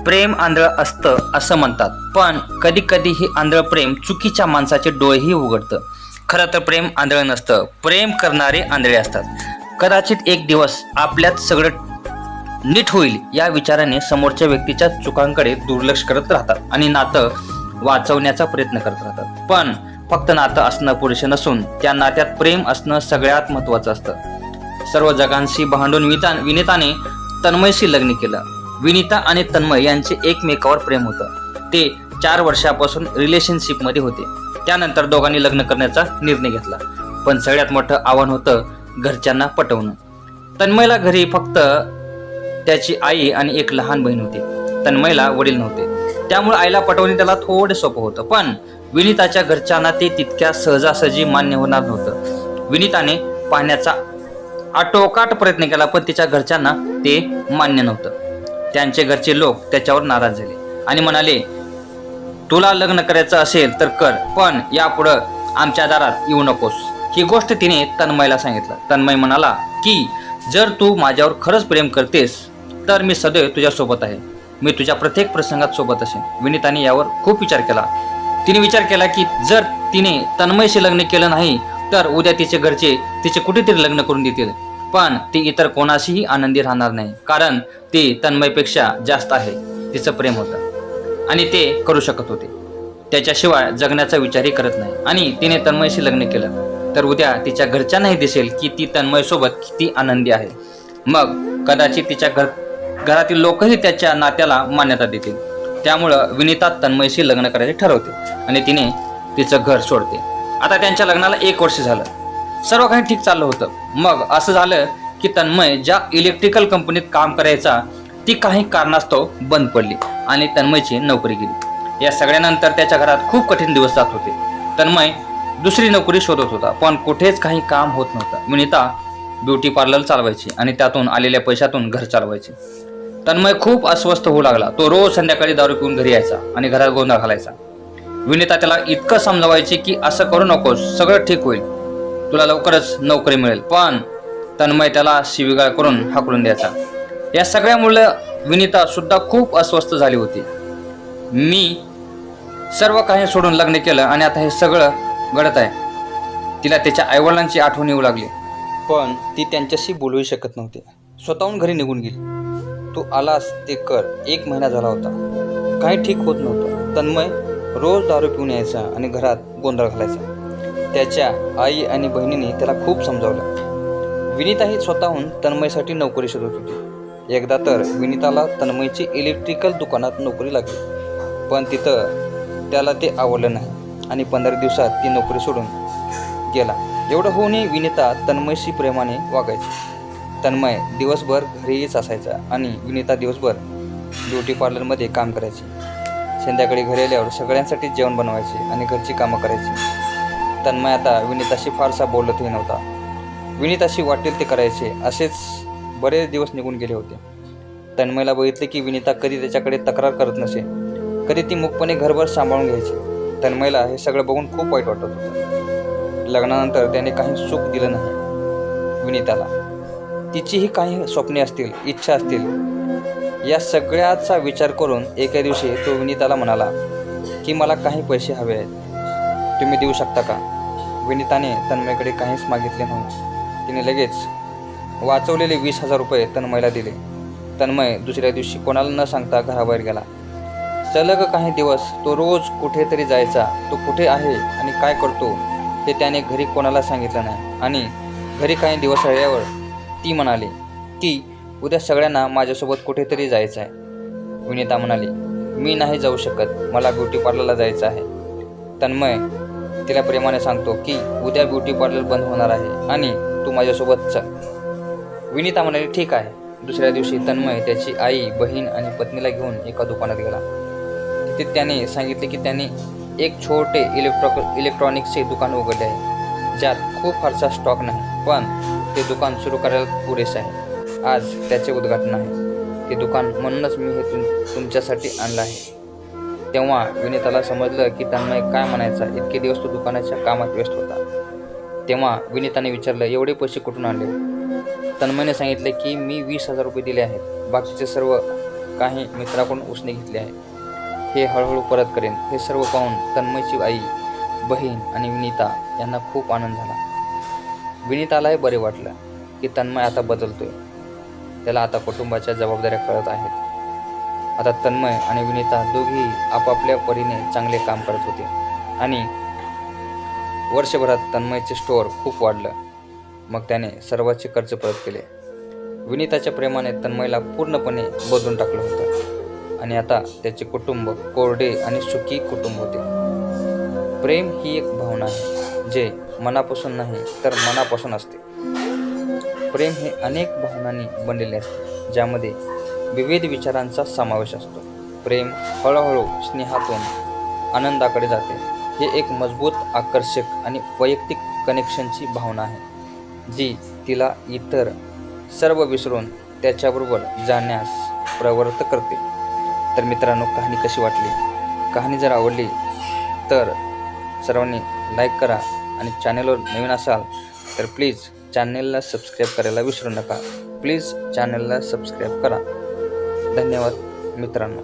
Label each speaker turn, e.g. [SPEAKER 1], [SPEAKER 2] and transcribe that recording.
[SPEAKER 1] प्रेम आंधळ असतं असं म्हणतात, पण कधी कधी हे आंधळ प्रेम चुकीच्या माणसाचे डोळेही उघडतं. खरं तर प्रेम आंधळ नसतं, प्रेम करणारे आंधळे असतात. कदाचित एक दिवस आपल्यात सगळं नीट होईल या विचाराने समोरच्या व्यक्तीच्या चुकांकडे दुर्लक्ष करत राहतात आणि नातं वाचवण्याचा प्रयत्न करत राहतात. पण फक्त नातं असणं पुरेसे नसून त्या नात्यात प्रेम असणं सगळ्यात महत्त्वाचं असतं. सर्व जगांशी भांडून विनीताने तन्मयशी लग्न केलं. विनीता आणि तन्मय यांचे एकमेकावर प्रेम होतं. ते 4 वर्षापासून रिलेशनशिपमध्ये होते. त्यानंतर दोघांनी लग्न करण्याचा निर्णय घेतला. पण सगळ्यात मोठं आव्हान होतं घरच्यांना पटवणं. तन्मयला घरी फक्त त्याची आई आणि एक लहान बहीण होती. तन्मयला वडील नव्हते, त्यामुळे आईला पटवणे त्याला थोडे सोपं होतं. पण विनीताच्या घरच्यांना ते तितक्या सहजासहजी मान्य होणार नव्हतं. विनीताने पाहण्याचा आटोकाट प्रयत्न केला, पण तिच्या घरच्यांना ते मान्य नव्हतं. त्यांचे घरचे लोक त्याच्यावर नाराज झाले आणि म्हणाले, तुला लग्न करायचं असेल तर कर, पण यापुढं आमच्या दारात येऊ नकोस. ही गोष्ट तिने तन्मयला सांगितलं. तन्मय म्हणाला की जर तू माझ्यावर खरंच प्रेम करतेस तर मी सदैव तुझ्यासोबत आहे. मी तुझ्या प्रत्येक प्रसंगात सोबत असेन. विनीताने यावर खूप विचार केला. तिने विचार केला की जर तिने तन्मयशी लग्न केलं नाही तर उद्या तिचे घरचे तिचे कुठेतरी लग्न करून देतील. पण ती इतर कोणाशीही आनंदी राहणार नाही, कारण ती तन्मयपेक्षा जास्त आहे. तिचं प्रेम होतं आणि ते करू शकत होते. त्याच्याशिवाय जगण्याचा विचारही करत नाही. आणि तिने तन्मयशी लग्न केलं तर उद्या तिच्या घरच्यांनाही दिसेल की ती तन्मयसोबत किती आनंदी आहे. मग कदाचित तिच्या घरातील लोकही त्याच्या नात्याला मान्यता देतील. त्यामुळं विनीता तन्मयशी लग्न करायचे ठरवते आणि तिने तिचं घर सोडते. आता त्यांच्या लग्नाला 1 वर्ष झालं. सर्व काही ठीक चाललं होतं. मग असं झालं की तन्मय ज्या इलेक्ट्रिकल कंपनीत काम करायचा ती काही कारणास्तव बंद पडली आणि तन्मयची नोकरी गेली. या सगळ्यानंतर त्याच्या घरात खूप कठीण दिवस जात होते. तन्मय दुसरी नोकरी शोधत होता, पण कुठेच काही काम होत नव्हतं. विनीता ब्युटी पार्लर चालवायची आणि त्यातून आलेल्या पैशातून घर चालवायची. तन्मय खूप अस्वस्थ होऊ लागला. तो रोज संध्याकाळी दारू पिऊन घरी यायचा आणि घरात गोंधळ घालायचा. विनीता त्याला इतकं समजावायची की असं करू नकोस, सगळं ठीक होईल, तुला लवकरच नोकरी मिळेल. पण तन्मय त्याला शिवीगाळ करून हाकलून द्यायचा. या सगळ्यामुळे विनीता सुद्धा खूप अस्वस्थ झाली होती. मी सर्व काही सोडून लग्न केलं आणि आता हे सगळं घडत आहे. तिला त्याच्या आईवडिलांची आठवण येऊ लागली, पण ती त्यांच्याशी बोलूही शकत नव्हती. स्वतःहून घरी निघून गेली. तू आलास ते कर. 1 महिना झाला होता, काही ठीक होत नव्हतं. तन्मय रोज दारू पिऊन यायचा आणि घरात गोंधळ घालायचा. त्याच्या आई आणि बहिणीने त्याला खूप समजावलं. विनीताही स्वतःहून तन्मयसाठी नोकरी शोधत होती. एकदा तर विनीताला तन्मयची इलेक्ट्रिकल दुकानात नोकरी लागली, पण तिथं त्याला ते आवडलं नाही आणि 15 दिवसात ती नोकरी सोडून गेला. एवढं होऊनही विनीता तन्मयशी प्रेमाने वागायची. तन्मय दिवसभर घरीच असायचा आणि विनीता दिवसभर ब्युटी पार्लरमध्ये काम करायची. संध्याकाळी घरी आल्यावर सगळ्यांसाठी जेवण बनवायचे आणि घरची कामं करायची. तन्मय आता विनीताशी फारसा बोलतही नव्हता. विनीताशी वाटेल ते करायचे. असेच बरेच दिवस निघून गेले होते. तन्मयला बघितले की विनीता कधी त्याच्याकडे तक्रार करत नसे, कधी ती मुकपणे घरभर सांभाळून घ्यायची. तन्मयला हे सगळं बघून खूप वाईट वाटत होतं. लग्नानंतर त्याने काही सुख दिलं नाही विनीताला. तिचीही काही स्वप्ने असतील, इच्छा असतील. या सगळ्याचा विचार करून एका दिवशी तो विनीताला म्हणाला की मला काही पैसे हवे आहेत, तुम्ही देऊ शकता का? विनीताने तन्मयकडे काहीच मागितले नाही. तिने लगेच वाचवलेले 20,000 रुपये तन्मयला दिले. तन्मय दुसऱ्या दिवशी कोणाला न सांगता घराबाहेर गेला. सलग काही दिवस तो रोज कुठेतरी जायचा. तो कुठे आहे आणि काय करतो हे त्याने घरी कोणाला सांगितलं नाही. आणि घरी काही दिवस राहिल्यावर ती म्हणाली की उद्या सगळ्यांना माझ्यासोबत कुठेतरी जायचं आहे. विनीता म्हणाली, मी नाही जाऊ शकत, मला ब्युटी पार्लरला जायचं आहे. तन्मय तिला प्रेमाने सांगतो की उद्या ब्युटी पार्लर बंद होणार आहे आणि तू माझ्यासोबत चल. विनीता म्हणाली ठीक आहे. दुसऱ्या दिवशी तन्मय त्याची आई, बहीण आणि पत्नीला घेऊन एका दुकानात गेला. तिथे त्याने सांगितले की त्याने एक छोटे इलेक्ट्रॉनिक्सचे दुकान उघडले आहे, ज्यात खूप फारसा स्टॉक नाही, पण ते दुकान सुरू करायला पुरेसे आहे. आज त्याचे उद्घाटन आहे. ते दुकान म्हणूनच मी हे तुमच्यासाठी आणलं आहे. तेव्हा विनीताला समजलं की तन्मय काय म्हणायचा. इतके दिवस तो दुकानाच्या कामात व्यस्त होता. तेव्हा विनीताने विचारलं, एवढे पैसे कुठून आणले? तन्मयने सांगितले की मी 20,000 रुपये दिले आहेत, बाकीचे सर्व काही मित्राकडून उसने घेतले आहे. हे हळूहळू परत करेन. हे सर्व पाहून तन्मयची आई, बहीण आणि विनीता यांना खूप आनंद झाला. विनीतालाही बरे वाटलं की तन्मय आता बदलतोय. त्याला आता कुटुंबाच्या जबाबदाऱ्या कळत आहेत. आता तन्मय आणि विनीता दोघेही आपापल्या परीने चांगले काम करत होते आणि वर्षभरात तन्मयचे स्टोअर खूप वाढलं. मग त्याने सर्वांचे कर्ज परत केले. विनीताच्या प्रेमाने तन्मयला पूर्णपणे बदलून टाकलं होतं आणि आता त्याचे कुटुंब कोरडे आणि सुखी कुटुंब होते. प्रेम ही एक भावना आहे जे मनापासून नाही तर मनापासून असते. प्रेम हे अनेक भावनांनी बनलेले असते ज्यामध्ये विविध विचारांचा समावेश असतो. प्रेम हळूहळू स्नेहातून आनंदाकडे जाते. हे एक मजबूत, आकर्षक आणि वैयक्तिक कनेक्शनची भावना आहे जी तिला इतर सर्व विसरून त्याच्याबरोबर जाण्यास प्रवृत्त करते. तर मित्रांनो, कहाणी कशी वाटली? कहाणी जर आवडली तर सर्वांनी लाईक करा आणि चॅनलवर नवीन असाल तर प्लीज चॅनलला सबस्क्राईब करायला विसरू नका. प्लीज चॅनलला सबस्क्राईब करा. धन्यवाद मित्रांनो.